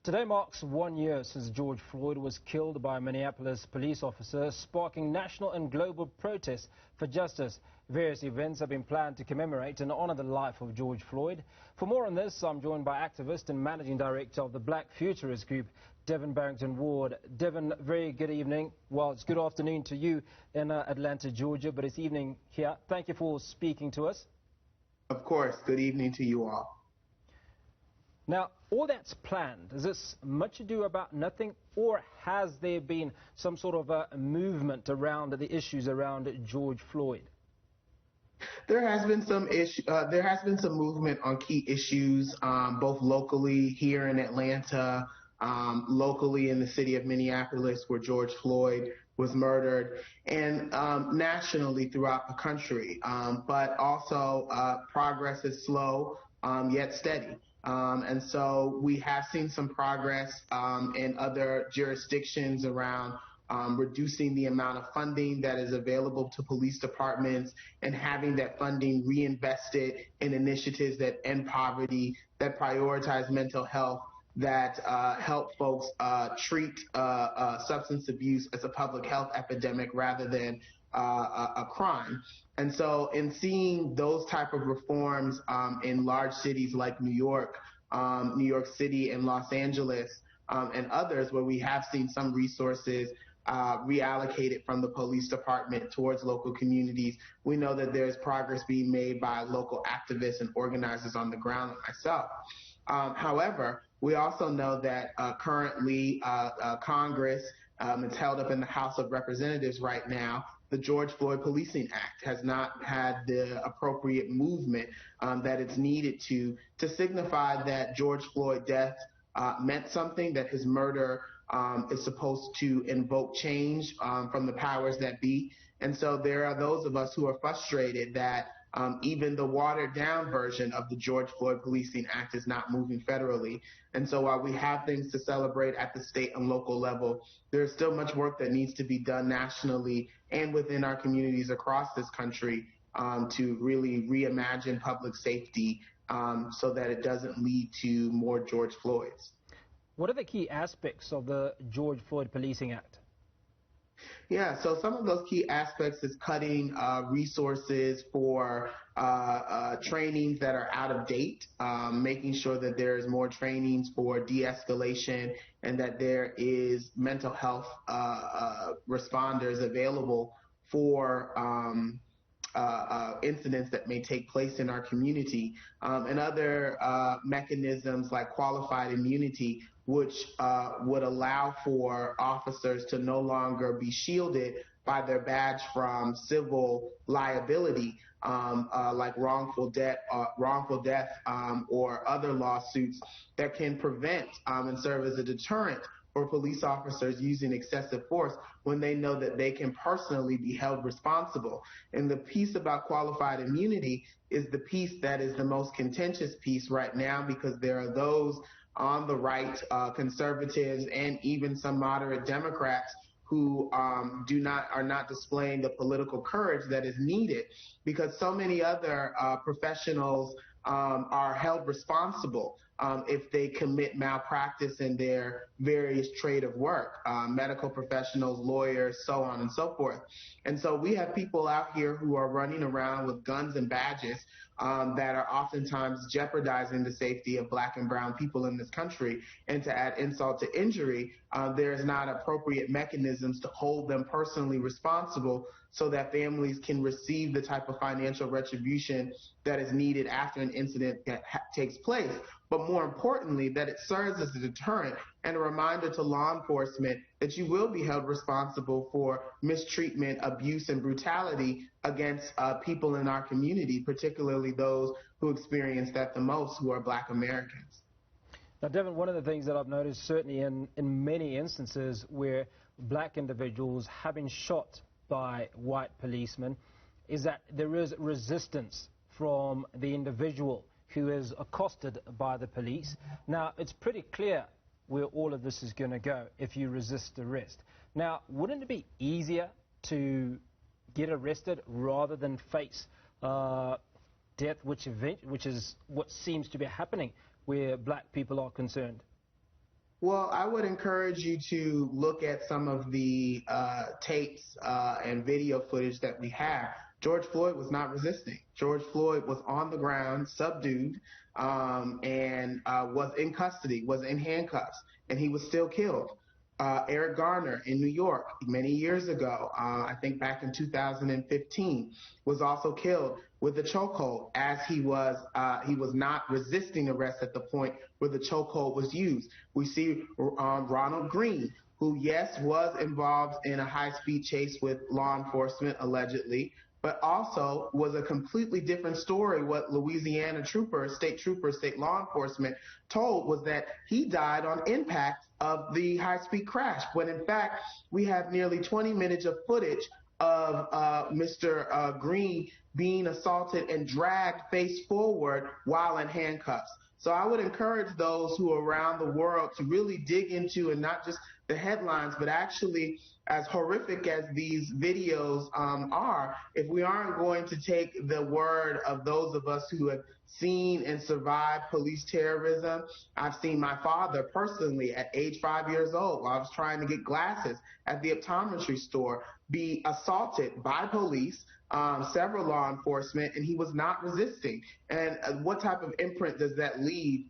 Today marks 1 year since George Floyd was killed by a Minneapolis police officer, sparking national and global protests for justice. Various events have been planned to commemorate and honor the life of George Floyd. For more on this, I'm joined by activist and managing director of the Black Futurist Group, Devin Barrington-Ward. Devin, very good evening. Well, it's good afternoon to you in Atlanta, Georgia, but it's evening here. Thank you for speaking to us. Of course. Good evening to you all. Now, all that's planned, is this much ado about nothing, or has there been some sort of a movement around the issues around George Floyd? There has been some movement on key issues, both locally here in Atlanta, locally in the city of Minneapolis, where George Floyd was murdered, and nationally throughout the country. But also, progress is slow, yet steady. And so we have seen some progress in other jurisdictions around reducing the amount of funding that is available to police departments and having that funding reinvested in initiatives that end poverty, that prioritize mental health, that help folks treat substance abuse as a public health epidemic rather than a crime. And so in seeing those type of reforms in large cities like New York City and Los Angeles and others, where we have seen some resources reallocated from the police department towards local communities, we know that there's progress being made by local activists and organizers on the ground like myself. However, we also know that currently Congress, it's held up in the House of Representatives right now. The George Floyd Policing Act has not had the appropriate movement that it's needed to signify that George Floyd's death meant something, that his murder is supposed to invoke change from the powers that be. And so there are those of us who are frustrated that even the watered-down version of the George Floyd Policing Act is not moving federally. And so while we have things to celebrate at the state and local level, there's still much work that needs to be done nationally and within our communities across this country to really reimagine public safety so that it doesn't lead to more George Floyds. What are the key aspects of the George Floyd Policing Act? Yeah, so some of those key aspects is cutting resources for trainings that are out of date, making sure that there's more trainings for de-escalation and that there is mental health responders available for incidents that may take place in our community, and other mechanisms like qualified immunity, which would allow for officers to no longer be shielded by their badge from civil liability, like wrongful death or other lawsuits that can prevent and serve as a deterrent for police officers using excessive force when they know that they can personally be held responsible. And the piece about qualified immunity is the piece that is the most contentious piece right now, because there are those on the right, conservatives and even some moderate Democrats who are not displaying the political courage that is needed, because so many other professionals are held responsible if they commit malpractice in their various trade of work, medical professionals, lawyers, so on and so forth. And so we have people out here who are running around with guns and badges that are oftentimes jeopardizing the safety of Black and brown people in this country. And to add insult to injury, there is not appropriate mechanisms to hold them personally responsible so that families can receive the type of financial retribution that is needed after an incident that takes place. But more importantly, that it serves as a deterrent and a reminder to law enforcement that you will be held responsible for mistreatment, abuse, and brutality against people in our community, particularly those who experience that the most, who are Black Americans. Now, Devin, one of the things that I've noticed, certainly in many instances where Black individuals have been shot by white policemen, is that there is resistance from the individual who is accosted by the police. Now, it's pretty clear where all of this is going to go if you resist arrest. Now, wouldn't it be easier to get arrested rather than face death, which is what seems to be happening where Black people are concerned? Well, I would encourage you to look at some of the tapes and video footage that we have. George Floyd was not resisting. George Floyd was on the ground, subdued, and was in custody, was in handcuffs, and he was still killed. Eric Garner in New York many years ago, I think back in 2015, was also killed with a chokehold as he was not resisting arrest at the point where the chokehold was used. We see Ronald Green, who, yes, was involved in a high-speed chase with law enforcement, allegedly, but also was a completely different story. What Louisiana troopers, state law enforcement told was that he died on impact of the high-speed crash, when in fact we have nearly 20 minutes of footage of Mr. Green being assaulted and dragged face forward while in handcuffs. So I would encourage those who are around the world to really dig into, and not just the headlines, but actually, as horrific as these videos are, if we aren't going to take the word of those of us who have seen and survived police terrorism. I've seen my father personally at age 5 years old, while I was trying to get glasses at the optometry store, be assaulted by police, several law enforcement, and he was not resisting. And what type of imprint does that leave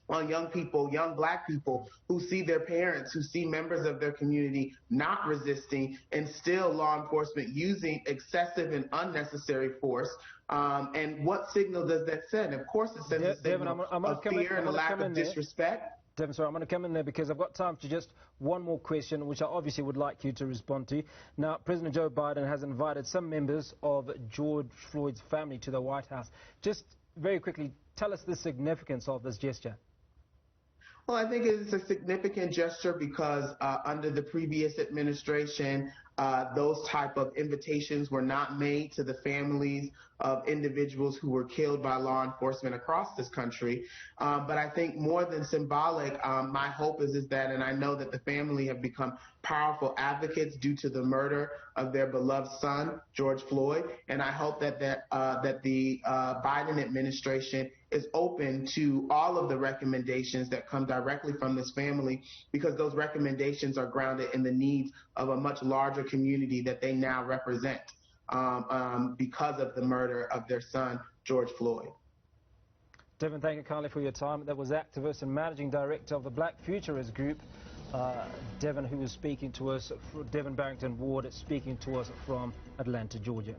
on young people, young Black people, who see their parents, who see members of their community not resisting, and still law enforcement using excessive and unnecessary force? And what signal does that send? Of course, it sends a signal of fear and a lack of disrespect. Devin, sorry, I'm going to come in there because I've got time to just one more question, which I obviously would like you to respond to. Now, President Joe Biden has invited some members of George Floyd's family to the White House. Just very quickly, tell us the significance of this gesture. Well, I think it's a significant gesture because under the previous administration, those type of invitations were not made to the families of individuals who were killed by law enforcement across this country. But I think more than symbolic, my hope is that, and I know that the family have become powerful advocates due to the murder of their beloved son, George Floyd, and I hope that the Biden administration is open to all of the recommendations that come directly from this family, because those recommendations are grounded in the needs of a much larger community that they now represent because of the murder of their son, George Floyd. Devin, thank you kindly for your time. That was activist and managing director of the Black Futurists Group, Devin, who was speaking to us, Devin Barrington Ward, speaking to us from Atlanta, Georgia.